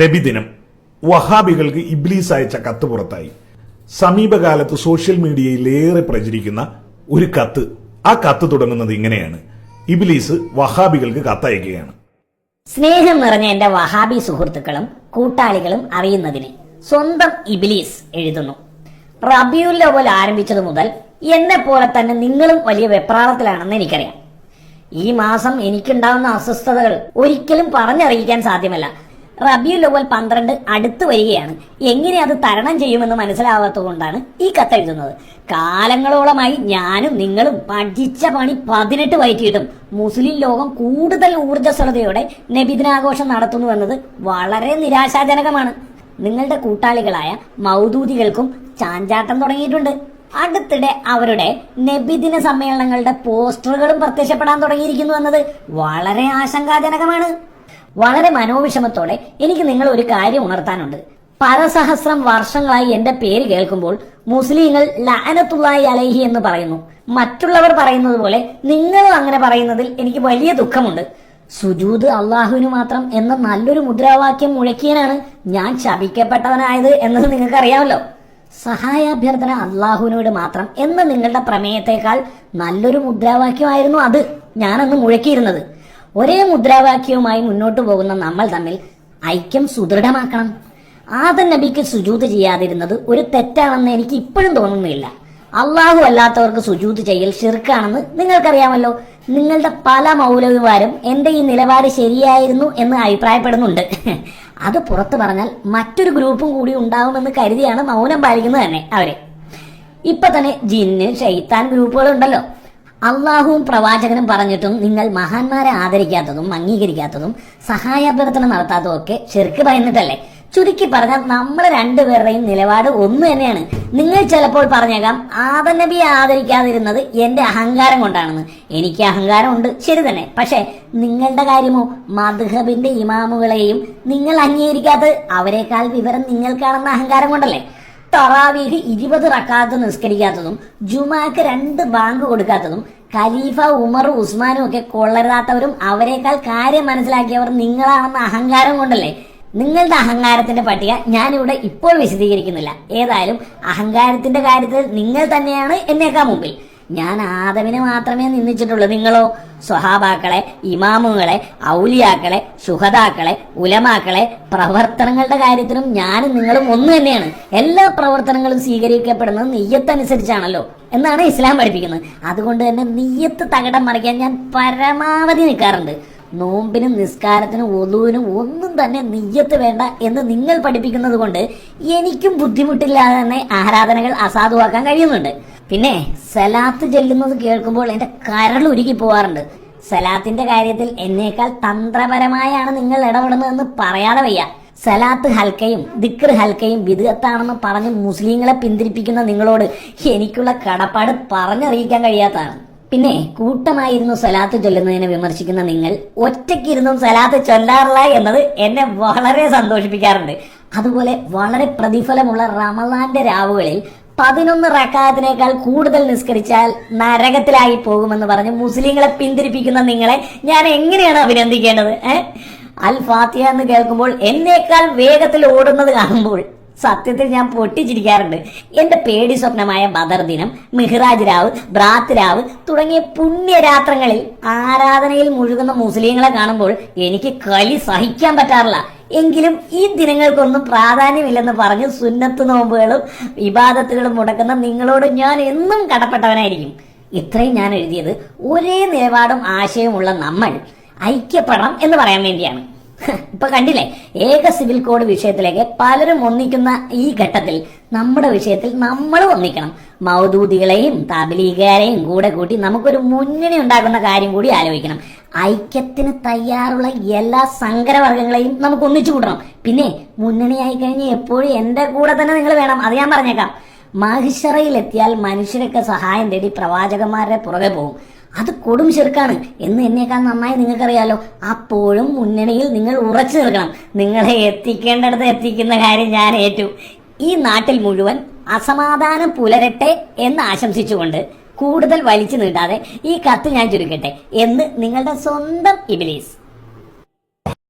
നബിദിനം വഹാബികൾക്ക് ഇബ്ലീസ് അയച്ച കത്ത് പുറത്തായി. സമീപകാലത്ത് സോഷ്യൽ മീഡിയയിൽ ഏറെ പ്രചരിക്കുന്ന ഒരു കത്ത്. ആ കത്ത് തുടങ്ങുന്നത് ഇങ്ങനെയാണ്: ഇബ്ലീസ് വഹാബികൾക്ക് കത്തയക്കുകയാണ്. സ്നേഹം നിറഞ്ഞ എന്റെ വഹാബി സുഹൃത്തുക്കളും കൂട്ടാളികളും അറിയുന്നതിന് സ്വന്തം ഇബ്ലീസ് എഴുതുന്നു. റബീഉൽ അവ്വൽ ആരംഭിച്ചതു മുതൽ എന്നെ പോലെ തന്നെ നിങ്ങളും വലിയ വെപ്രാളത്തിലാണെന്ന് എനിക്കറിയാം. ഈ മാസം എനിക്കുണ്ടാവുന്ന അസ്വസ്ഥതകൾ ഒരിക്കലും പറഞ്ഞറിയിക്കാൻ സാധ്യമല്ല. റബീഉൽ അവ്വൽ 12 അടുത്തു വരികയാണ്. എങ്ങനെ അത് തരണം ചെയ്യുമെന്ന് മനസ്സിലാവാത്തതുകൊണ്ടാണ് ഈ കത്തെഴുതുന്നത്. കാലങ്ങളോളമായി ഞാനും നിങ്ങളും പഠിച്ച പണി 18 വയറ്റിയിട്ടും മുസ്ലിം ലോകം കൂടുതൽ ഊർജ്ജസ്വലതയോടെ നബിദിനാഘോഷം നടത്തുന്നുവെന്നത് വളരെ നിരാശാജനകമാണ്. നിങ്ങളുടെ കൂട്ടാളികളായ മൗദൂദികൾക്കും ചാഞ്ചാട്ടം തുടങ്ങിയിട്ടുണ്ട്. അടുത്തിടെ അവരുടെ നബിദിന സമ്മേളനങ്ങളുടെ പോസ്റ്ററുകളും പ്രത്യക്ഷപ്പെടാൻ തുടങ്ങിയിരിക്കുന്നു എന്നത് വളരെ ആശങ്കാജനകമാണ്. വളരെ മനോവിഷമത്തോടെ എനിക്ക് നിങ്ങൾ ഒരു കാര്യം ഉണർത്താനുണ്ട്. പരസഹസ്രം വർഷങ്ങളായി എന്റെ പേര് കേൾക്കുമ്പോൾ മുസ്ലിങ്ങൾ ലഅനത്തുല്ലാഹി അലൈഹി എന്ന് പറയുന്നു. മറ്റുള്ളവർ പറയുന്നത് പോലെ നിങ്ങളും അങ്ങനെ പറയുന്നതിൽ എനിക്ക് വലിയ ദുഃഖമുണ്ട്. സുജൂദ് അള്ളാഹുവിന് മാത്രം എന്ന നല്ലൊരു മുദ്രാവാക്യം മുഴക്കിയനാണ് ഞാൻ ശപിക്കപ്പെട്ടവനായത് എന്നത് നിങ്ങൾക്കറിയാമല്ലോ. സഹായാഭ്യർത്ഥന അള്ളാഹുവിനോട് മാത്രം എന്ന നിങ്ങളുടെ പ്രമേയത്തെക്കാൾ നല്ലൊരു മുദ്രാവാക്യമായിരുന്നു അത് ഞാനന്ന് മുഴക്കിയിരുന്നത്. ഒരേ മുദ്രാവാക്യവുമായി മുന്നോട്ടു പോകുന്ന നമ്മൾ തമ്മിൽ ഐക്യം സുദൃഢമാക്കണം. ആദം നബിക്ക് സുജൂദ് ചെയ്യാതിരുന്നത് ഒരു തെറ്റാണെന്ന് എനിക്ക് ഇപ്പോഴും തോന്നുന്നില്ല. അള്ളാഹു അല്ലാത്തവർക്ക് സുജൂദ് ചെയ്യൽ ശിർക്കാണെന്ന് നിങ്ങൾക്കറിയാമല്ലോ. നിങ്ങളുടെ പല മൗലവിമാരും എന്റെ ഈ നിലപാട് ശരിയായിരുന്നു എന്ന് അഭിപ്രായപ്പെടുന്നുണ്ട്. അത് പുറത്തു പറഞ്ഞാൽ മറ്റൊരു ഗ്രൂപ്പും കൂടി ഉണ്ടാവുമെന്ന് കരുതിയാണ് മൗനം പാലിക്കുന്നത് തന്നെ അവരെ. ഇപ്പൊ തന്നെ ജിന്ന് ശൈത്താൻ ഗ്രൂപ്പുകളുണ്ടല്ലോ. അള്ളാഹുവും പ്രവാചകനും പറഞ്ഞിട്ടും നിങ്ങൾ മഹാന്മാരെ ആദരിക്കാത്തതും അംഗീകരിക്കാത്തതും സഹായാഭ്യർത്ഥന നടത്താത്തതും ഒക്കെ ശിർക്ക് ഭയന്നിട്ടല്ലേ? ചുരുക്കി പറഞ്ഞാൽ നമ്മൾ രണ്ടുപേരുടെയും നിലപാട് ഒന്ന് തന്നെയാണ്. നിങ്ങൾ ചിലപ്പോൾ പറഞ്ഞേക്കാം ആദം നബിയെ ആദരിക്കാതിരുന്നത് എന്റെ അഹങ്കാരം കൊണ്ടാണെന്ന്. എനിക്ക് അഹങ്കാരം ഉണ്ട്, ശരി തന്നെ. പക്ഷെ നിങ്ങളുടെ കാര്യമോ? മദ്ഹബിന്റെ ഇമാമുകളെയും നിങ്ങൾ അംഗീകരിക്കാത്തത് അവരെക്കാൾ വിവരം നിങ്ങൾക്കാണെന്ന അഹങ്കാരം കൊണ്ടല്ലേ? തറാവീഹ് 20 റക്അത്ത് നിസ്കരിക്കാത്തതും ജുമാക്ക് 2 ബാങ്ക് കൊടുക്കാത്തതും ഖലീഫ ഉമർ ഉസ്മാനും ഒക്കെ കൊള്ളരുതാത്തവരും അവരെക്കാൾ കാര്യം മനസ്സിലാക്കിയവർ നിങ്ങളാണെന്ന അഹങ്കാരം കൊണ്ടല്ലേ? നിങ്ങളുടെ അഹങ്കാരത്തിന്റെ പട്ടിക ഞാനിവിടെ ഇപ്പോൾ വിശദീകരിക്കുന്നില്ല. ഏതായാലും അഹങ്കാരത്തിന്റെ കാര്യത്തിൽ നിങ്ങൾ തന്നെയാണ് എന്നേക്കാൾ മുമ്പിൽ. ഞാൻ ആദമിനെ മാത്രമേ നിന്ദിച്ചിട്ടുള്ളൂ. നിങ്ങളോ സ്വഹാബാക്കളെ, ഇമാമുകളെ, ഔലിയാക്കളെ, ശുഹദാക്കളെ, ഉലമാക്കളെ, പ്രവർത്തനങ്ങളുടെ കാര്യത്തിലും ഞാനും നിങ്ങളും ഒന്ന് തന്നെയാണ്. എല്ലാ പ്രവർത്തനങ്ങളും സ്വീകരിക്കപ്പെടുന്നത് നിയ്യത്തനുസരിച്ചാണല്ലോ എന്നാണ് ഇസ്ലാം പഠിപ്പിക്കുന്നത്. അതുകൊണ്ട് തന്നെ നിയ്യത്ത് തകിടം മറിക്കാൻ ഞാൻ പരമാവധി നിൽക്കാറുണ്ട്. നോമ്പിനും നിസ്കാരത്തിനും ഒളുവിനും ഒന്നും തന്നെ നിയ്യത്ത് വേണ്ട എന്ന് നിങ്ങൾ പഠിപ്പിക്കുന്നത് കൊണ്ട് എനിക്കും ബുദ്ധിമുട്ടില്ലാതെ തന്നെ ആരാധനകൾ അസാധുവാക്കാൻ കഴിയുന്നുണ്ട്. പിന്നെ സലാത്ത് ചെല്ലുന്നത് കേൾക്കുമ്പോൾ എന്റെ കരൾ ഉരുകി പോവാറുണ്ട്. സലാത്തിന്റെ കാര്യത്തിൽ എന്നേക്കാൾ തന്ത്രപരമായാണ് നിങ്ങൾ ഇടപെടുന്നതെന്ന് പറയാതെ വയ്യ. സലാത്ത് ഹൽക്കയും ദിക്ർ ഹൽക്കയും ബിദ്അത്താണെന്ന് പറഞ്ഞ് മുസ്ലിങ്ങളെ പിന്തിരിപ്പിക്കുന്ന നിങ്ങളോട് എനിക്കുള്ള കടപ്പാട് പറഞ്ഞറിയിക്കാൻ കഴിയാത്തതാണ്. പിന്നെ കൂട്ടമായിരുന്നു സലാത്ത് ചൊല്ലുന്നതിനെ വിമർശിക്കുന്ന നിങ്ങൾ ഒറ്റയ്ക്കിരുന്നും സലാത്ത് ചൊല്ലാറില്ല എന്നത് എന്നെ വളരെ സന്തോഷിപ്പിക്കാറുണ്ട്. അതുപോലെ വളരെ പ്രതിഫലമുള്ള റമദാന്റെ രാവുകളിൽ 11 റക്അത്തിനേക്കാൾ കൂടുതൽ നിസ്കരിച്ചാൽ നരകത്തിലായി പോകുമെന്ന് പറഞ്ഞ് മുസ്ലിങ്ങളെ പിന്തിരിപ്പിക്കുന്ന നിങ്ങളെ ഞാൻ എങ്ങനെയാണ് അഭിനന്ദിക്കേണ്ടത്? അൽ ഫാത്തിഹ എന്ന് കേൾക്കുമ്പോൾ എന്നേക്കാൾ വേഗത്തിൽ ഓടുന്നത് കാണുമ്പോൾ സത്യത്തിൽ ഞാൻ പൊട്ടിച്ചിരിക്കാറുണ്ട്. എന്റെ പേടി സ്വപ്നമായ ബദർ ദിനം, മിഹ്റാജ് രാവ്, ബ്രാത്ത് രാവ് തുടങ്ങിയ പുണ്യരാത്രങ്ങളിൽ ആരാധനയിൽ മുഴുകുന്ന മുസ്ലിങ്ങളെ കാണുമ്പോൾ എനിക്ക് കലി സഹിക്കാൻ പറ്റാറില്ല. എങ്കിലും ഈ ദിനങ്ങൾക്കൊന്നും പ്രാധാന്യമില്ലെന്ന് പറഞ്ഞ് സുന്നത്ത് നോമ്പുകളും ഇബാദത്തുകളും മുടക്കുന്ന നിങ്ങളോട് ഞാൻ എന്നും കടപ്പെട്ടവനായിരിക്കും. ഇത്രയും ഞാൻ എഴുതിയത് ഒരേ നിലപാടും ആശയവുമുള്ള നമ്മൾ ഐക്യപ്പെടണം എന്ന് പറയാൻ വേണ്ടിയാണ്. ഇപ്പൊ കണ്ടില്ലേ, ഏക സിവിൽ കോഡ് വിഷയത്തിലേക്ക് പലരും ഒന്നിക്കുന്ന ഈ ഘട്ടത്തിൽ നമ്മുടെ വിഷയത്തിൽ നമ്മൾ ഒന്നിക്കണം. മൗദൂദികളെയും തബ്ലീഗുകാരെയും കൂടെ കൂട്ടി നമുക്കൊരു മുന്നണി ഉണ്ടാക്കുന്ന കാര്യം കൂടി ആലോചിക്കണം. ഐക്യത്തിന് തയ്യാറുള്ള എല്ലാ സങ്കരവർഗങ്ങളെയും നമുക്ക് ഒന്നിച്ചു കൂട്ടണം. പിന്നെ മുന്നണിയായി കഴിഞ്ഞ് എപ്പോഴും എന്റെ കൂടെ തന്നെ നിങ്ങൾ വേണം, അത് ഞാൻ പറഞ്ഞേക്കാം. മഹിഷറയിലെത്തിയാൽ മനുഷ്യരൊക്കെ സഹായം തേടി പ്രവാചകന്മാരുടെ പുറകെ പോകും. അത് കൊടും ശിർക്കാണ് എന്ന് എന്നേക്കാൾ നന്നായി നിങ്ങൾക്കറിയാലോ. അപ്പോഴും മുന്നണിയിൽ നിങ്ങൾ ഉറച്ചു നിൽക്കണം. നിങ്ങളെ എത്തിക്കേണ്ടടുത്ത് എത്തിക്കുന്ന കാര്യം ഞാൻ ഏറ്റു. ഈ നാട്ടിൽ മുഴുവൻ അസമാധാനം പുലരട്ടെ എന്ന് ആശംസിച്ചുകൊണ്ട് കൂടുതൽ വലിച്ചു നീട്ടാതെ ഈ കത്ത് ഞാൻ ചുരുക്കട്ടെ എന്ന് നിങ്ങളുടെ സ്വന്തം ഇബ്ലീസ്.